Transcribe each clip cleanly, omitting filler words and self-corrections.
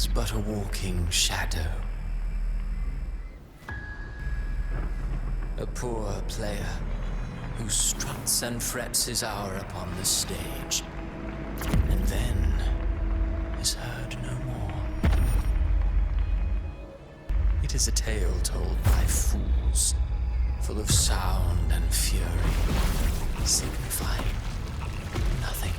is but a walking shadow. A poor player who struts and frets his hour upon the stage, and then is heard no more. It is a tale told by fools, full of sound and fury, signifying nothing.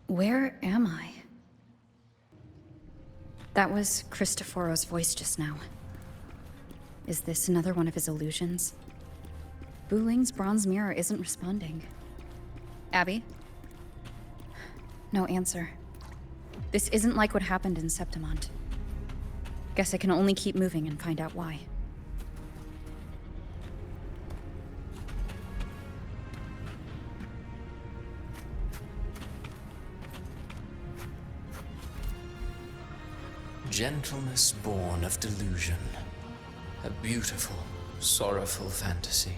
Where am I? That was Cristoforo's voice just now. Is this another one of his illusions? Buling's bronze mirror isn't responding. Abby? No answer. This isn't like what happened in Septimont. Guess I can only keep moving and find out why. Gentleness born of delusion. A beautiful, sorrowful fantasy.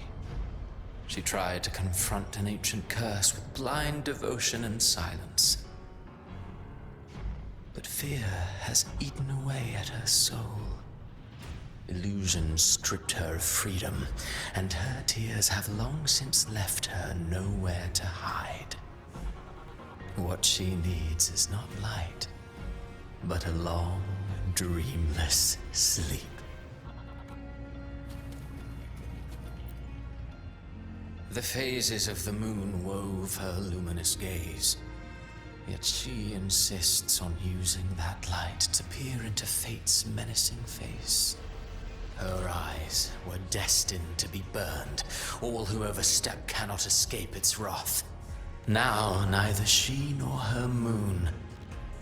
She tried to confront an ancient curse with blind devotion and silence. But fear has eaten away at her soul. Illusion stripped her of freedom, and her tears have long since left her nowhere to hide. What she needs is not light, but a long, dreamless sleep. The phases of the moon wove her luminous gaze, yet she insists on using that light to peer into fate's menacing face. Her eyes were destined to be burned. All who overstep cannot escape its wrath. Now neither she nor her moon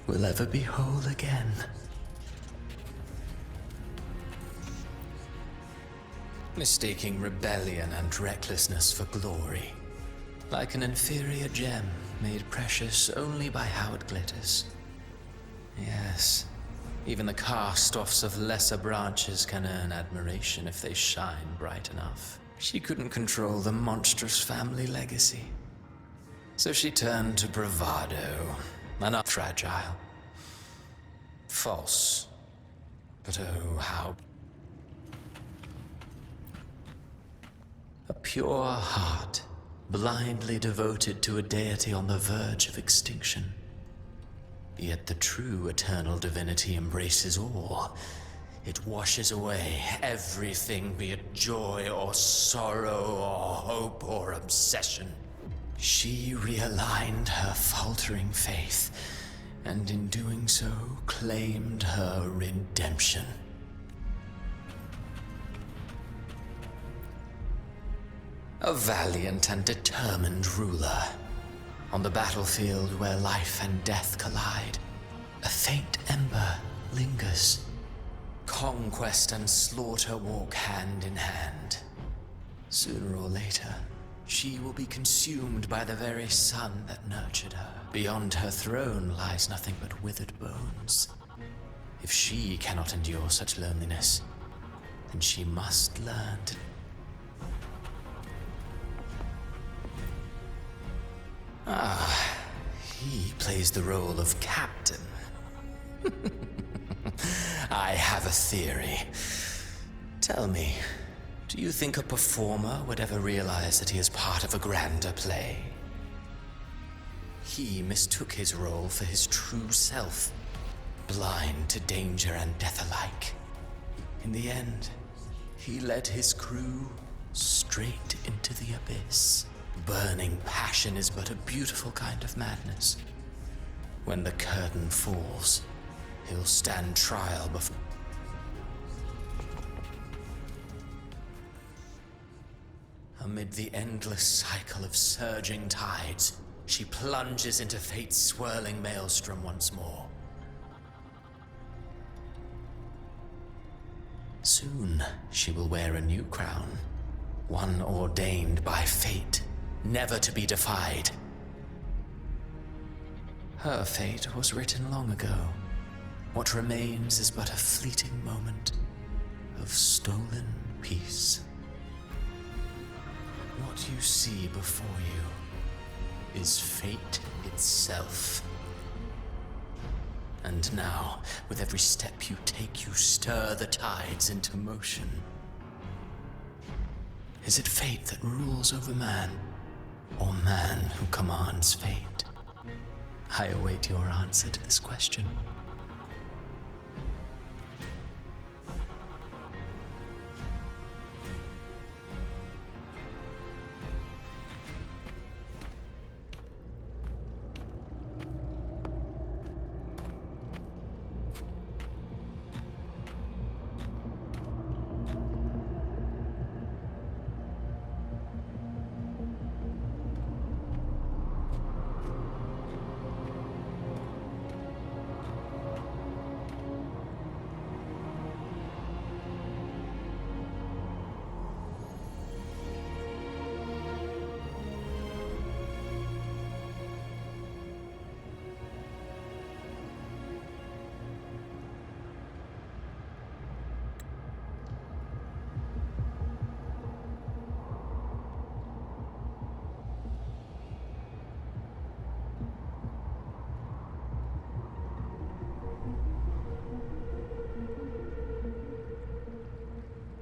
will ever be whole again. Mistaking rebellion and recklessness for glory, like an inferior gem made precious only by how it glitters. Yes, even the cast-offs of lesser branches can earn admiration if they shine bright enough. She couldn't control the monstrous family legacy, so she turned to bravado, and fragile. False, but oh, how... A pure heart, blindly devoted to a deity on the verge of extinction. Yet the true eternal divinity embraces all. It washes away everything, be it joy or sorrow or hope or obsession. She realigned her faltering faith, and in doing so, claimed her redemption. A valiant and determined ruler. On the battlefield where life and death collide, a faint ember lingers. Conquest and slaughter walk hand in hand. Sooner or later, she will be consumed by the very sun that nurtured her. Beyond her throne lies nothing but withered bones. If she cannot endure such loneliness, then she must learn to... Ah, he plays the role of captain. I have a theory. Tell me, do you think a performer would ever realize that he is part of a grander play? He mistook his role for his true self, blind to danger and death alike. In the end, he led his crew straight into the abyss. Burning passion is but a beautiful kind of madness. When the curtain falls, he'll stand trial before... Amid the endless cycle of surging tides, she plunges into fate's swirling maelstrom once more. Soon, she will wear a new crown, one ordained by fate, never to be defied. Her fate was written long ago, what remains is but a fleeting moment of stolen peace. What you see before you is fate itself. And now, with every step you take, you stir the tides into motion. Is it fate that rules over man, or man who commands fate? I await your answer to this question.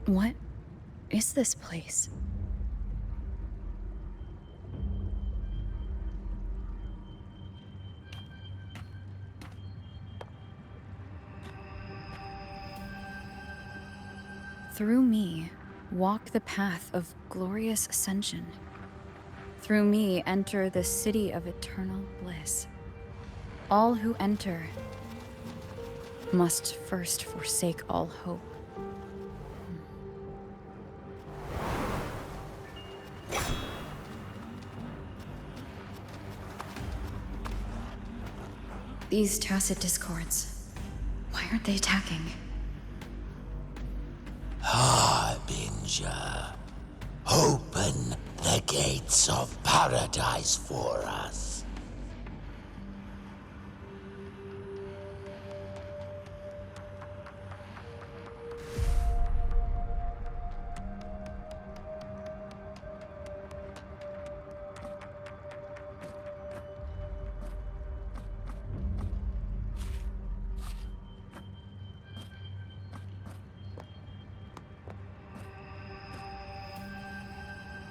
What is this place? Through me, walk the path of glorious ascension. Through me, enter the city of eternal bliss. All who enter must first forsake all hope. These tacit discords, why aren't they attacking? Harbinger, open the gates of paradise for us.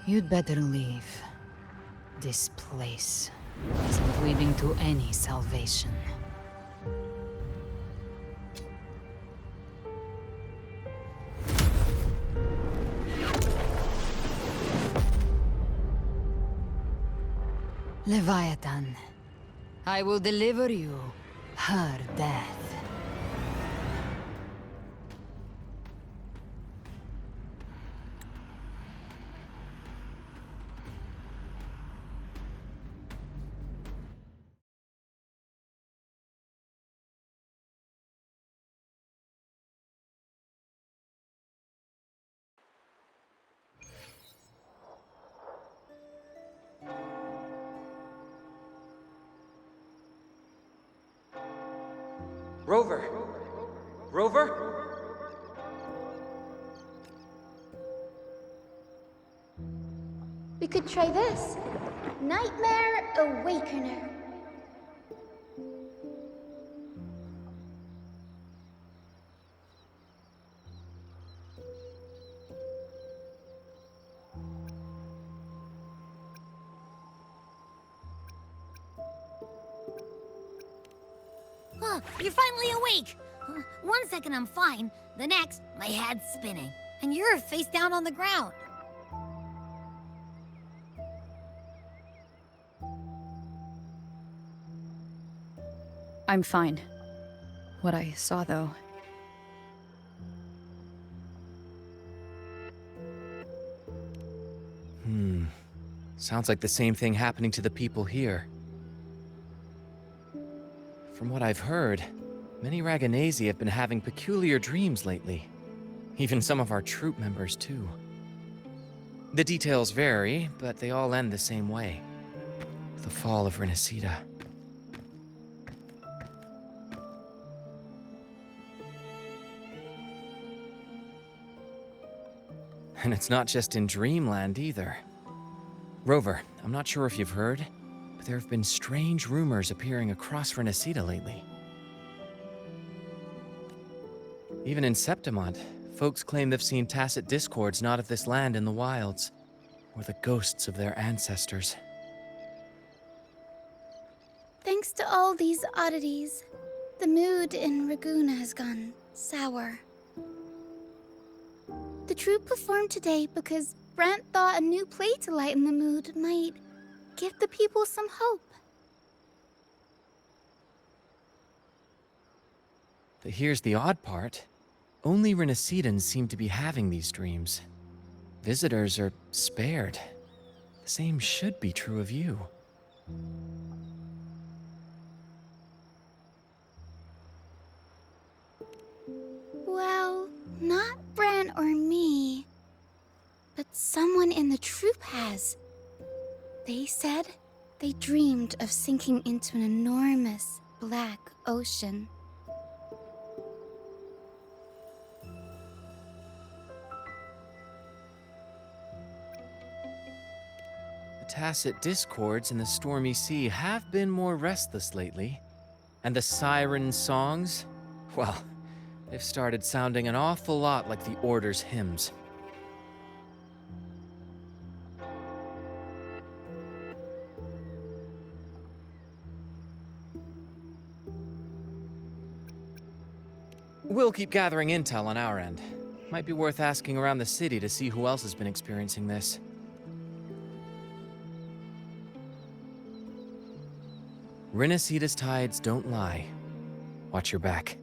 You'd better leave. This place isn't leading to any salvation. Leviathan, I will deliver you her death. Rover! Rover? We could try this. Nightmare Awakener. You're finally awake! 1 second I'm fine, the next, my head's spinning. And you're face down on the ground. I'm fine. What I saw, though. Sounds like the same thing happening to the people here. From what I've heard, many Raganesi have been having peculiar dreams lately. Even some of our troop members, too. The details vary, but they all end the same way. The fall of Renacida. And it's not just in Dreamland either. Rover, I'm not sure if you've heard, but there have been strange rumors appearing across Renacita lately. Even in Septimont, folks claim they've seen tacit discords not of this land in the wilds, or the ghosts of their ancestors. Thanks to all these oddities, the mood in Raguna has gone sour. The troupe performed today because Brent thought a new play to lighten the mood might give the people some hope. But here's the odd part. Only Renacitans seem to be having these dreams. Visitors are spared. The same should be true of you. Well, not Brent or me, but someone in the troupe has. They said they dreamed of sinking into an enormous black ocean. The tacit discords in the stormy sea have been more restless lately. And the siren songs? Well, they've started sounding an awful lot like the Order's hymns. We'll keep gathering intel on our end. Might be worth asking around the city to see who else has been experiencing this. Renacita's tides don't lie. Watch your back.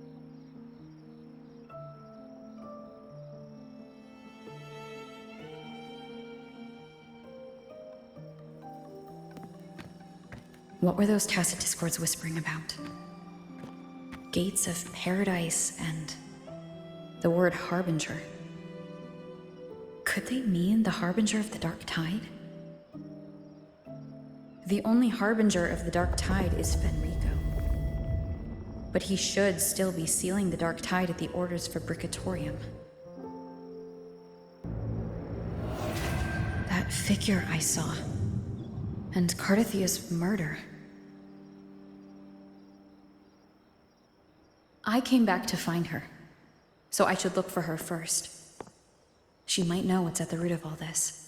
What were those tacit discords whispering about? Gates of paradise and the word harbinger. Could they mean the harbinger of the dark tide? The only harbinger of the dark tide is Fenrico. But he should still be sealing the dark tide at the orders for Bricatorium. That figure I saw. And Cardathia's murder. I came back to find her, so I should look for her first. She might know what's at the root of all this.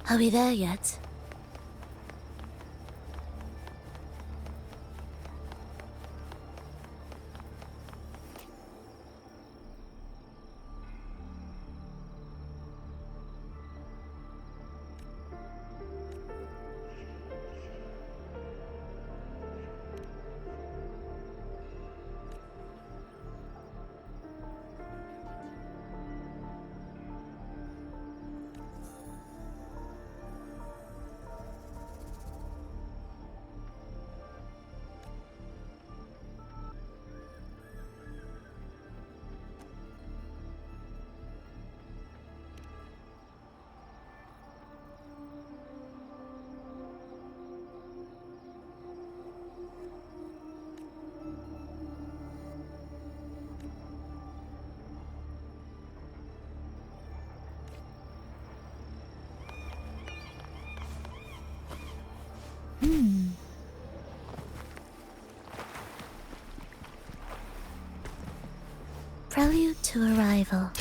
Are we there yet? Prelude to Arrival.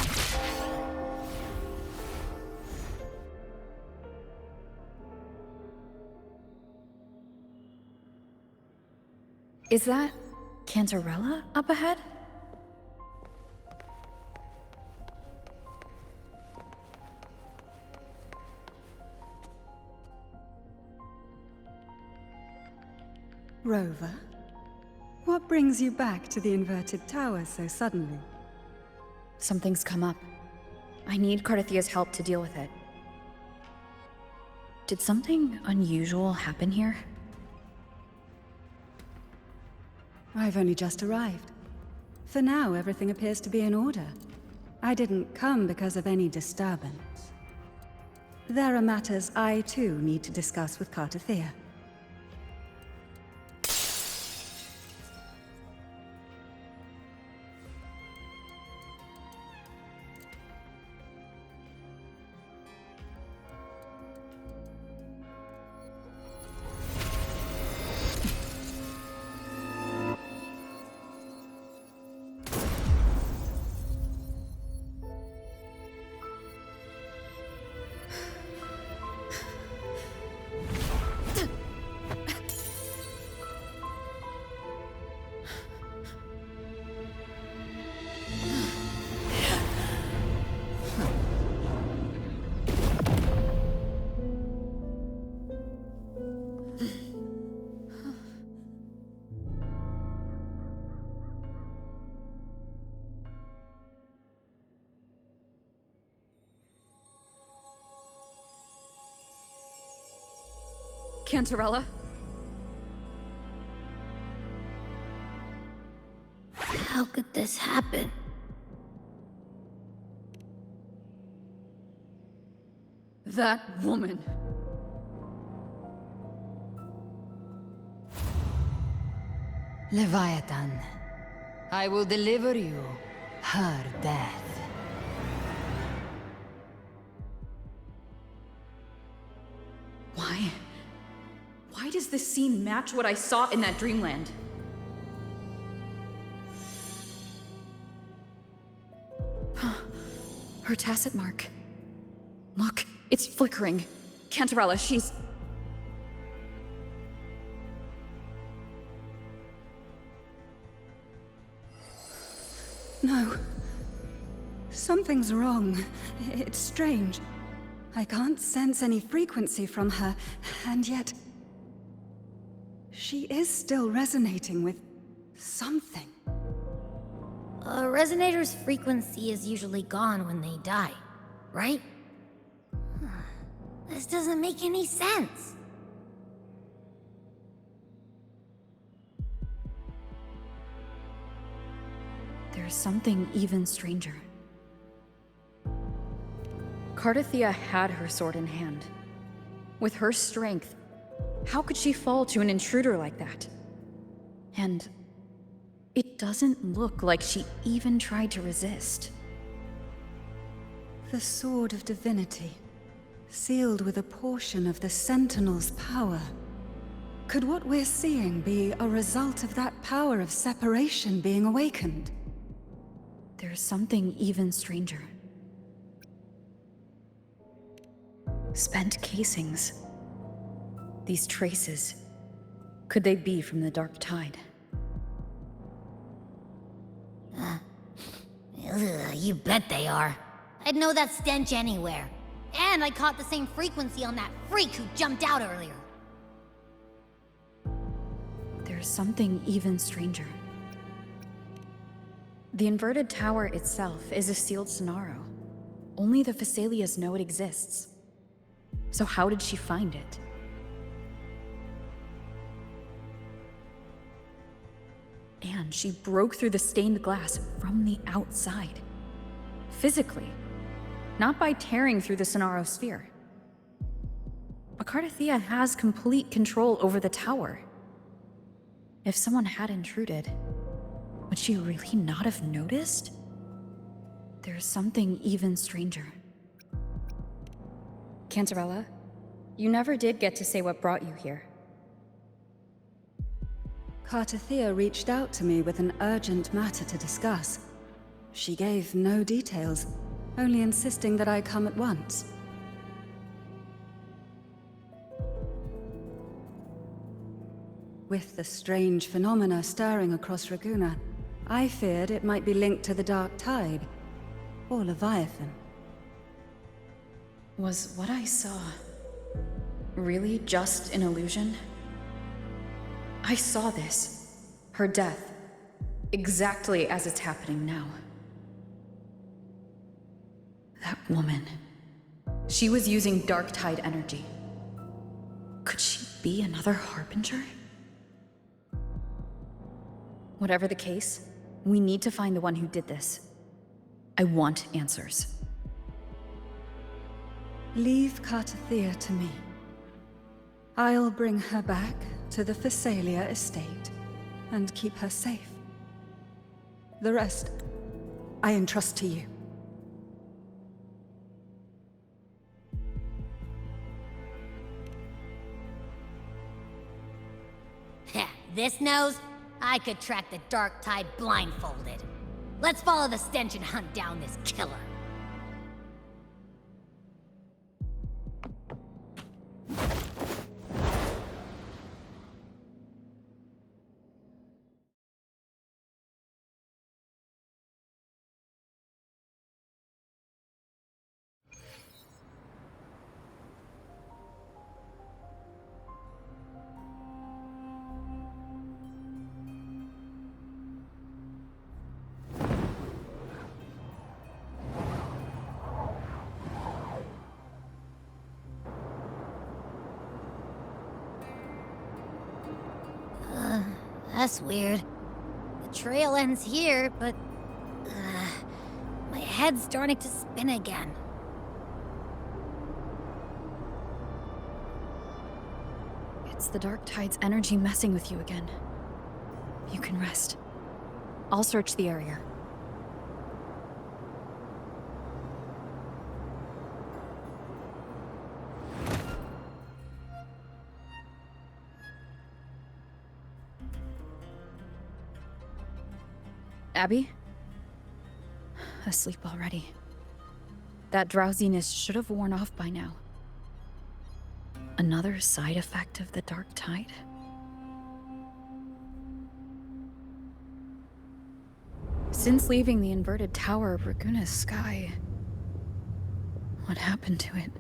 Is that Cantarella up ahead? Rover, what brings you back to the inverted tower so suddenly? Something's come up. I need Cardathia's help to deal with it. Did something unusual happen here? I've only just arrived. For now, everything appears to be in order. I didn't come because of any disturbance. There are matters I, too, need to discuss with Cardathia. Cantarella? How could this happen? That woman. Leviathan, I will deliver you her death. Why? Why does this scene match what I saw in that dreamland? Her tacit mark. Look, it's flickering. Cantarella, she's... No. Something's wrong. It's strange. I can't sense any frequency from her, and yet... she is still resonating with something. A resonator's frequency is usually gone when they die, right? This doesn't make any sense. There's something even stranger. Cardathia had her sword in hand. With her strength, how could she fall to an intruder like that? And it doesn't look like she even tried to resist. The Sword of Divinity, sealed with a portion of the Sentinel's power. Could what we're seeing be a result of that power of separation being awakened? There's something even stranger. Spent casings. These traces. Could they be from the Dark Tide? You bet they are. I'd know that stench anywhere. And I caught the same frequency on that freak who jumped out earlier. There's something even stranger. The inverted tower itself is a sealed sonaro. Only the Phasalias know it exists. So how did she find it? And she broke through the stained glass from the outside. Physically. Not by tearing through the sonaro sphere. Akardathea has complete control over the tower. If someone had intruded, would she really not have noticed? There's something even stranger. Cantarella, you never did get to say what brought you here. Kartathea reached out to me with an urgent matter to discuss. She gave no details, only insisting that I come at once. With the strange phenomena stirring across Raguna, I feared it might be linked to the Dark Tide, or Leviathan. Was what I saw really just an illusion? I saw this, her death, exactly as it's happening now. That woman, she was using Dark Tide energy. Could she be another Harbinger? Whatever the case, we need to find the one who did this. I want answers. Leave Kartathea to me. I'll bring her back to the Phasalia estate and keep her safe. The rest, I entrust to you. This nose? I could track the Dark Tide blindfolded. Let's follow the stench and hunt down this killer. That's weird. The trail ends here, but... my head's starting to spin again. It's the Dark Tide's energy messing with you again. You can rest. I'll search the area. Abby? Asleep already. That drowsiness should have worn off by now. Another side effect of the Dark Tide? Since leaving the inverted tower of Raguna's sky, what happened to it?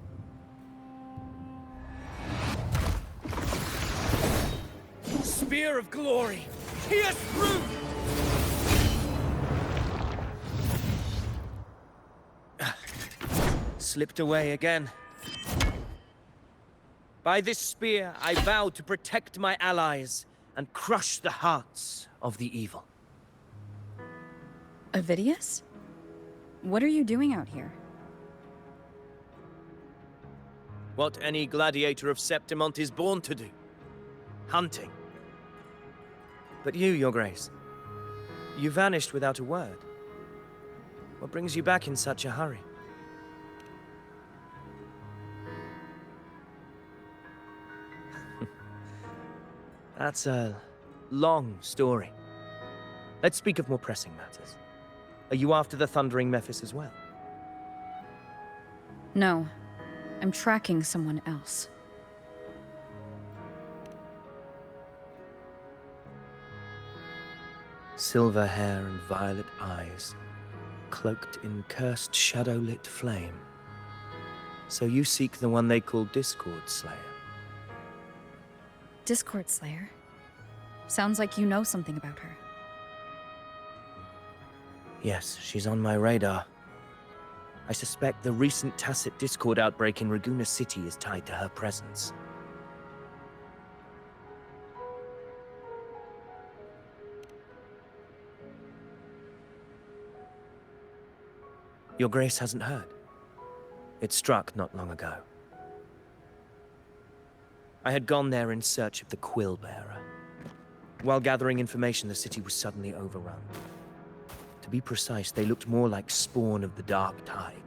Spear of glory! Pierce through! Slipped away again. By this spear, I vow to protect my allies and crush the hearts of the evil. Avidius? What are you doing out here? What any gladiator of Septimont is born to do. Hunting. But you, Your Grace, you vanished without a word. What brings you back in such a hurry? That's a long story. Let's speak of more pressing matters. Are you after the Thundering Mephis as well? No. I'm tracking someone else. Silver hair and violet eyes, cloaked in cursed shadow-lit flame. So you seek the one they call Discord Slayer. Discord Slayer? Sounds like you know something about her. Yes, she's on my radar. I suspect the recent tacit Discord outbreak in Raguna City is tied to her presence. Your Grace hasn't heard. It struck not long ago. I had gone there in search of the Quill Bearer. While gathering information, the city was suddenly overrun. To be precise, they looked more like spawn of the Dark Tide.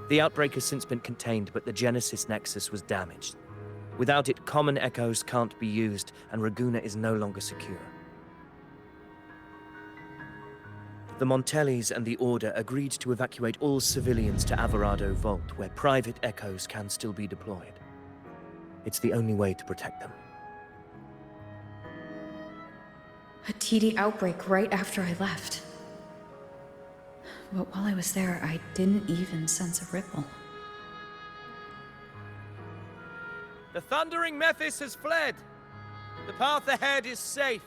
The outbreak has since been contained, but the Genesis Nexus was damaged. Without it, common echoes can't be used, and Raguna is no longer secure. The Montellis and the Order agreed to evacuate all civilians to Alvarado Vault, where private echoes can still be deployed. It's the only way to protect them. A TD outbreak right after I left. But while I was there, I didn't even sense a ripple. The Thundering Mephis has fled. The path ahead is safe.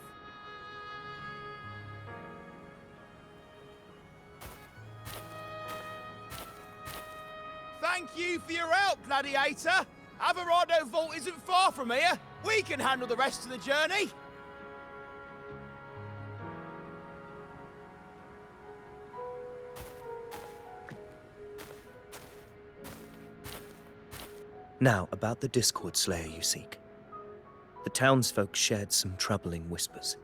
Thank you for your help, Gladiator. Alvarado Vault isn't far from here. We can handle the rest of the journey. Now, about the Discord Slayer you seek. The townsfolk shared some troubling whispers.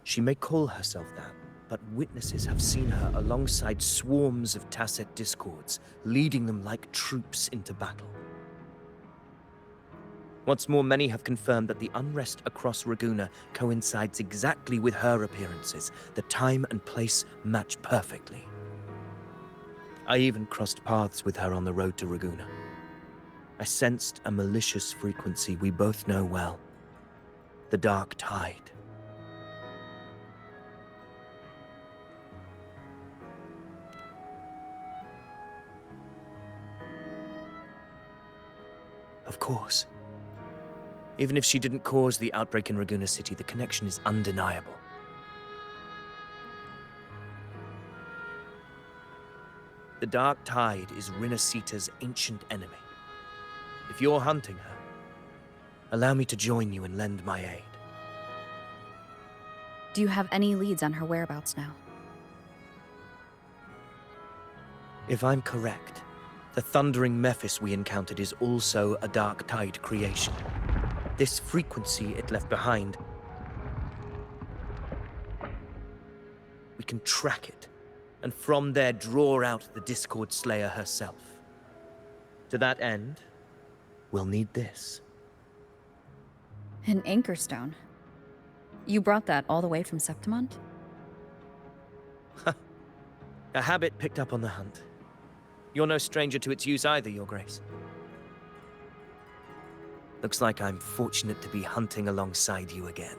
She may call herself that, but witnesses have seen her alongside swarms of tacit discords, leading them like troops into battle. What's more, many have confirmed that the unrest across Raguna coincides exactly with her appearances. The time and place match perfectly. I even crossed paths with her on the road to Raguna. I sensed a malicious frequency we both know well. The Dark Tide. Of course. Even if she didn't cause the outbreak in Raguna City, the connection is undeniable. The Dark Tide is Rinasita's ancient enemy. If you're hunting her, allow me to join you and lend my aid. Do you have any leads on her whereabouts now? If I'm correct, the Thundering Mephis we encountered is also a Dark Tide creation. This frequency it left behind, we can track it, and from there draw out the Discord Slayer herself. To that end, we'll need this. An anchor stone. You brought that all the way from Septimont? A habit picked up on the hunt. You're no stranger to its use either, Your Grace. Looks like I'm fortunate to be hunting alongside you again.